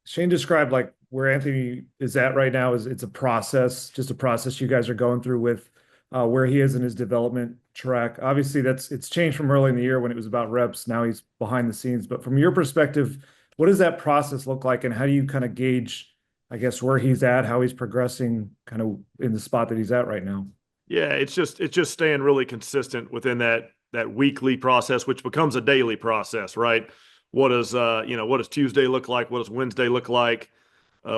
Shane described like where Anthony is at right now is it's a process, just a process you guys are going through with where he is in his development track. Obviously, it's changed from early in the year when it was about reps. Now he's behind the scenes. But from your perspective, what does that process look like, and how do you kind of gauge, I guess, where he's at, how he's progressing, kind of in the spot that he's at right now? Yeah, it's just staying really consistent within that weekly process, which becomes a daily process, right? What does Tuesday look like? What does Wednesday look like?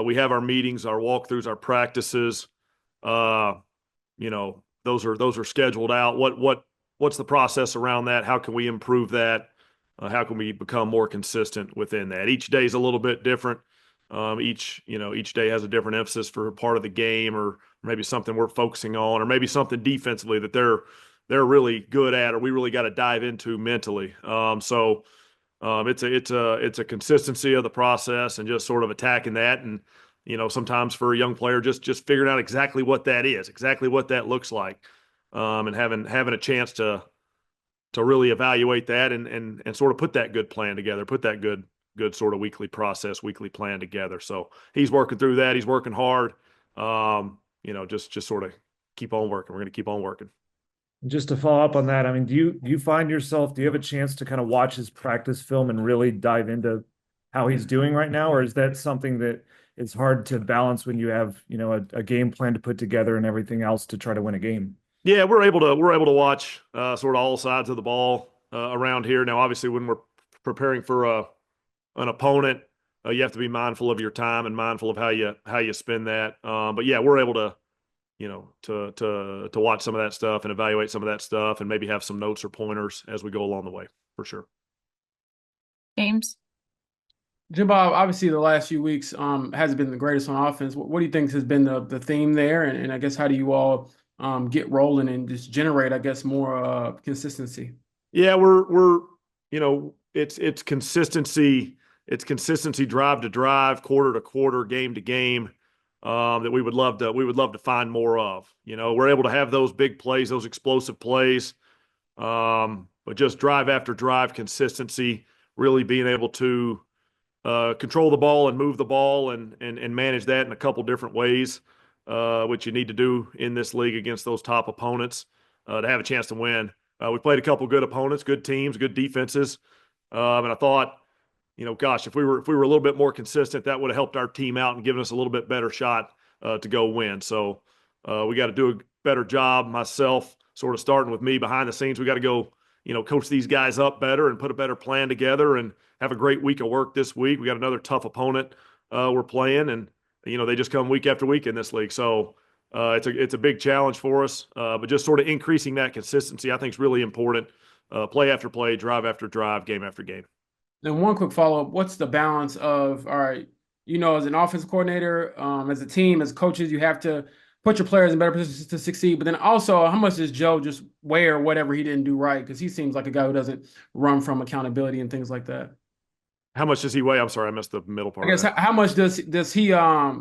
We have our meetings, our walkthroughs, our practices. Uh, those are scheduled out. What's the process around that? How can we improve that? How can we become more consistent within that? Each day is a little bit different. Each day has a different emphasis for a part of the game, or maybe something we're focusing on, or maybe something defensively that they're really good at, or we really got to dive into mentally. It's a consistency of the process and just sort of attacking that. And sometimes for a young player, just figuring out exactly what that is, exactly what that looks like, and having a chance to really evaluate that and sort of put that good plan together, put that good sort of weekly process, weekly plan together. So he's working through that. He's working hard. Just sort of keep on working. We're going to keep on working. Just to follow up on that, I mean, do you find yourself, do you have a chance to kind of watch his practice film and really dive into how he's doing right now, or is that something that is hard to balance when you have, a game plan to put together and everything else to try to win a game? Yeah, we're able to watch sort of all sides of the ball around here. Now, obviously, when we're preparing for an opponent, you have to be mindful of your time and mindful of how you spend that. But yeah, we're able to to watch some of that stuff and evaluate some of that stuff and maybe have some notes or pointers as we go along the way for sure. James. Jim Bob, obviously the last few weeks hasn't been the greatest on offense. What do you think has been the theme there? And I guess how do you all get rolling and just generate, I guess, more consistency? Yeah, we're it's consistency. It's consistency drive to drive, quarter to quarter, game to game, that we would love to find more of. We're able to have those big plays, those explosive plays, but just drive after drive, consistency, really being able to control the ball and move the ball and manage that in a couple different ways, which you need to do in this league against those top opponents to have a chance to win. We played a couple good opponents, good teams, good defenses, and I thought, gosh, if we were a little bit more consistent, that would have helped our team out and given us a little bit better shot to go win. So we got to do a better job. Myself, sort of starting with me behind the scenes, we got to go, coach these guys up better and put a better plan together and have a great week of work this week. We got another tough opponent we're playing, and they just come week after week in this league. So it's a big challenge for us, but just sort of increasing that consistency, I think, is really important. Play after play, drive after drive, game after game. Then one quick follow-up. What's the balance of, all right, as an offensive coordinator, as a team, as coaches, you have to put your players in better positions to succeed. But then also, how much does Joe just wear whatever he didn't do right? Because he seems like a guy who doesn't run from accountability and things like that. How much does he weigh? I'm sorry, I missed the middle I part of guess that. how much does he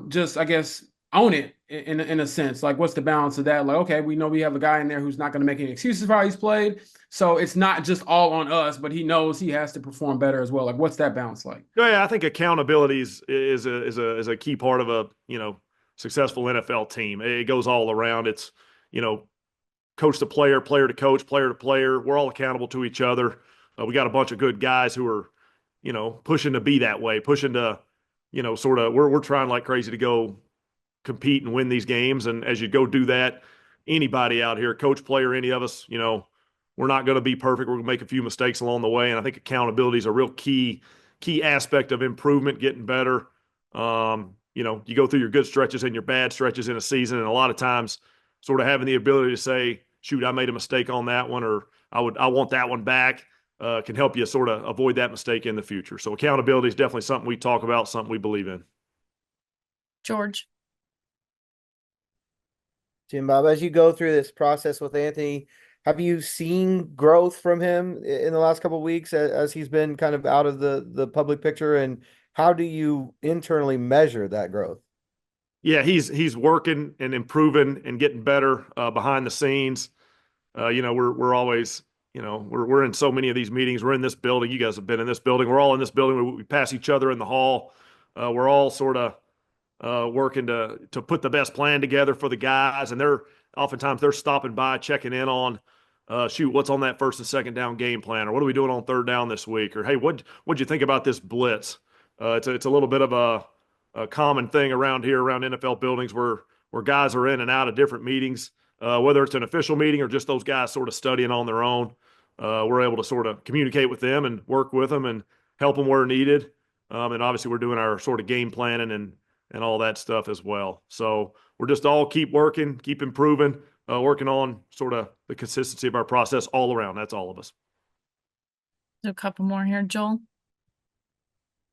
just, I guess, own it in a sense? Like, what's the balance of that? Like, okay, we know we have a guy in there who's not going to make any excuses for how he's played, so it's not just all on us, but he knows he has to perform better as well. Like, what's that balance like? Yeah, I think accountability is a key part of a successful NFL team. It goes all around. It's you know coach to player, player to coach, player to player. We're all accountable to each other. We got a bunch of good guys who are pushing to be that way, pushing to sort of we're trying like crazy to go compete and win these games. And as you go do that, anybody out here, coach, player, any of us, we're not going to be perfect. We're going to make a few mistakes along the way. And I think accountability is a real key aspect of improvement, getting better. You go through your good stretches and your bad stretches in a season, and a lot of times, sort of having the ability to say, "Shoot, I made a mistake on that one," or I want that one back," can help you sort of avoid that mistake in the future. So accountability is definitely something we talk about, something we believe in. George. Jim Bob, as you go through this process with Anthony, have you seen growth from him in the last couple of weeks as he's been kind of out of the public picture? And how do you internally measure that growth? Yeah, he's working and improving and getting better behind the scenes. We're always we're in so many of these meetings. We're in this building. You guys have been in this building. We're all in this building. We pass each other in the hall. we're all sort of working to put the best plan together for the guys, and oftentimes they're stopping by, checking in on, shoot, what's on that first and second down game plan, or what are we doing on third down this week, or hey, what'd you think about this blitz? It's a little bit of a common thing around here, around NFL buildings, where guys are in and out of different meetings, whether it's an official meeting or just those guys sort of studying on their own. We're able to sort of communicate with them and work with them and help them where needed. And obviously we're doing our sort of game planning and all that stuff as well. So we're just all keep working, keep improving, working on sort of the consistency of our process all around. That's all of us. A couple more here, Joel.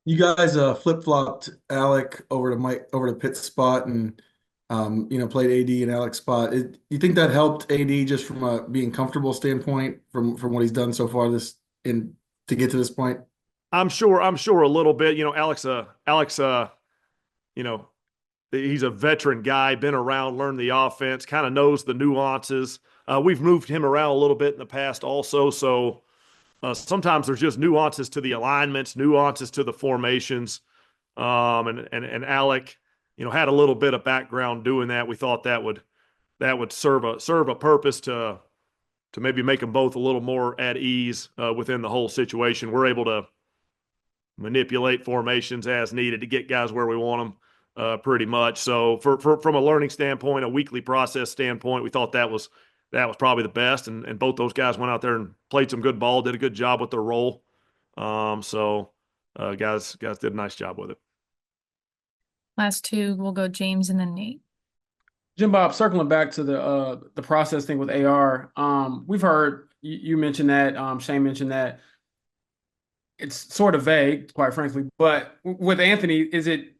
You guys flip-flopped Alec over to Pitt's spot and played AD and Alec's spot. Do you think that helped AD just from a being comfortable standpoint from what he's done so far to get to this point? I'm sure a little bit. Alex, he's a veteran guy, been around, learned the offense, kind of knows the nuances. We've moved him around a little bit in the past also, so sometimes there's just nuances to the alignments, nuances to the formations. And Alec, had a little bit of background doing that. We thought that would serve a purpose to maybe make them both a little more at ease within the whole situation. We're able to manipulate formations as needed to get guys where we want them, pretty much. So from a learning standpoint, a weekly process standpoint, we thought that was probably the best. And both those guys went out there and played some good ball, did a good job with their role. So guys did a nice job with it. Last two, we'll go James and then Nate. Jim Bob, circling back to the process thing with AR, we've heard you mentioned that, Shane mentioned that it's sort of vague, quite frankly. But with Anthony, is it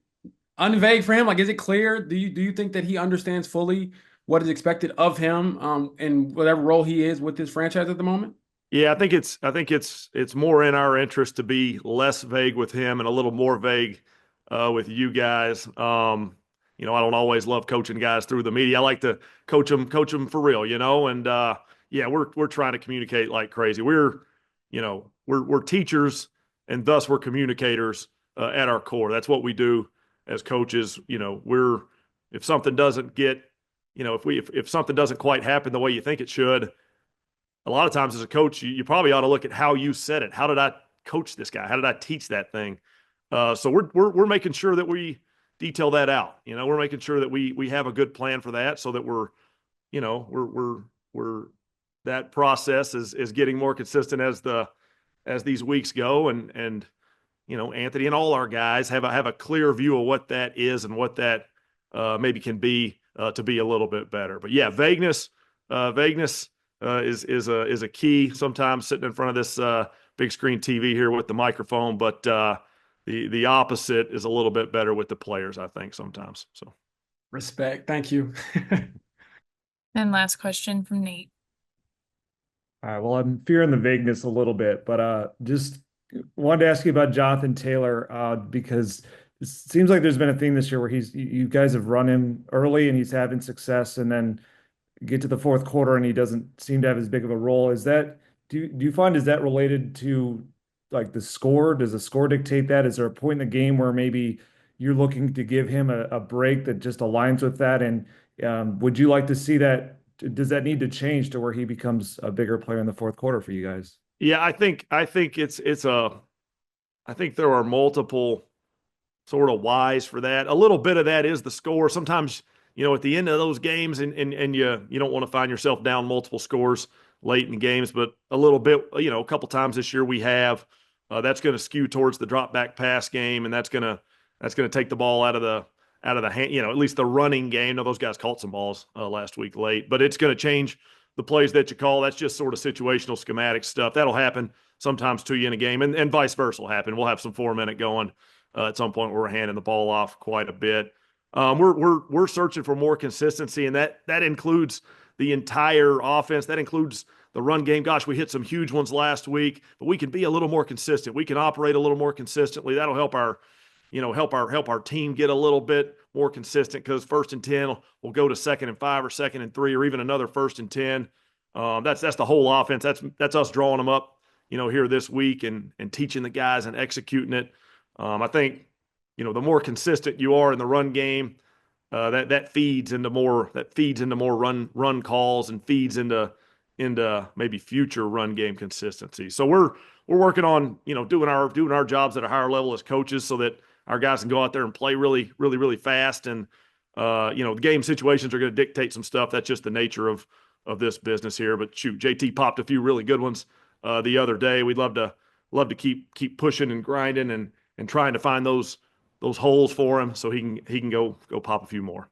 unvague for him? Like, is it clear? Do you think that he understands fully what is expected of him, in whatever role he is with this franchise at the moment? Yeah, I think it's more in our interest to be less vague with him and a little more vague with you guys. I don't always love coaching guys through the media. I like to coach them for real, and yeah, we're trying to communicate like crazy. We're teachers, and thus we're communicators at our core. That's what we do as coaches. If something doesn't get, if something doesn't quite happen the way you think it should, a lot of times as a coach, you probably ought to look at how you said it. How did I coach this guy? How did I teach that thing? So we're making sure that we detail that out. We're making sure that we have a good plan for that, so that we're that process is getting more consistent as these weeks go, and Anthony and all our guys have a clear view of what that is and what that maybe can be to be a little bit better. But yeah, vagueness is a key. Sometimes sitting in front of this big screen TV here with the microphone, but the opposite is a little bit better with the players, I think, sometimes. So Respect. Thank you. And last question from Nate. All right. Well, I'm fearing the vagueness a little bit, but just wanted to ask you about Jonathan Taylor, because it seems like there's been a thing this year where you guys have run him early and he's having success, and then get to the fourth quarter and he doesn't seem to have as big of a role. Do you find, is that related to like the score? Does the score dictate that? Is there a point in the game where maybe you're looking to give him a break that just aligns with that? And would you like to see that? Does that need to change to where he becomes a bigger player in the fourth quarter for you guys? yeah, I think I think there are multiple sort of whys for that. A little bit of that is the score. Sometimes, at the end of those games, and you don't want to find yourself down multiple scores late in games, but a little bit, a couple times this year we have. That's going to skew towards the drop back pass game, and that's going to take the ball out of the hand. At least the running game. Now, those guys caught some balls last week late, but it's going to change the plays that you call. That's just sort of situational schematic stuff. That'll happen sometimes to you in a game, and vice versa will happen. We'll have some 4-minute going at some point where we're handing the ball off quite a bit. We're searching for more consistency, and that includes the entire offense. That includes the run game. Gosh, we hit some huge ones last week, but we can be a little more consistent. We can operate a little more consistently. That'll help our team get a little bit more consistent, because 1st and 10 will go to 2nd and 5 or 2nd and 3 or even another 1st and 10. That's the whole offense. That's us drawing them up, here this week and teaching the guys and executing it. I think the more consistent you are in the run game, that feeds into more run calls and feeds into maybe future run game consistency. So we're working on doing our jobs at a higher level as coaches so that our guys can go out there and play really, really, really fast. And the game situations are going to dictate some stuff. That's just the nature of this business here. But shoot, JT popped a few really good ones the other day. We'd love to keep pushing and grinding and trying to find those holes for him so he can go pop a few more.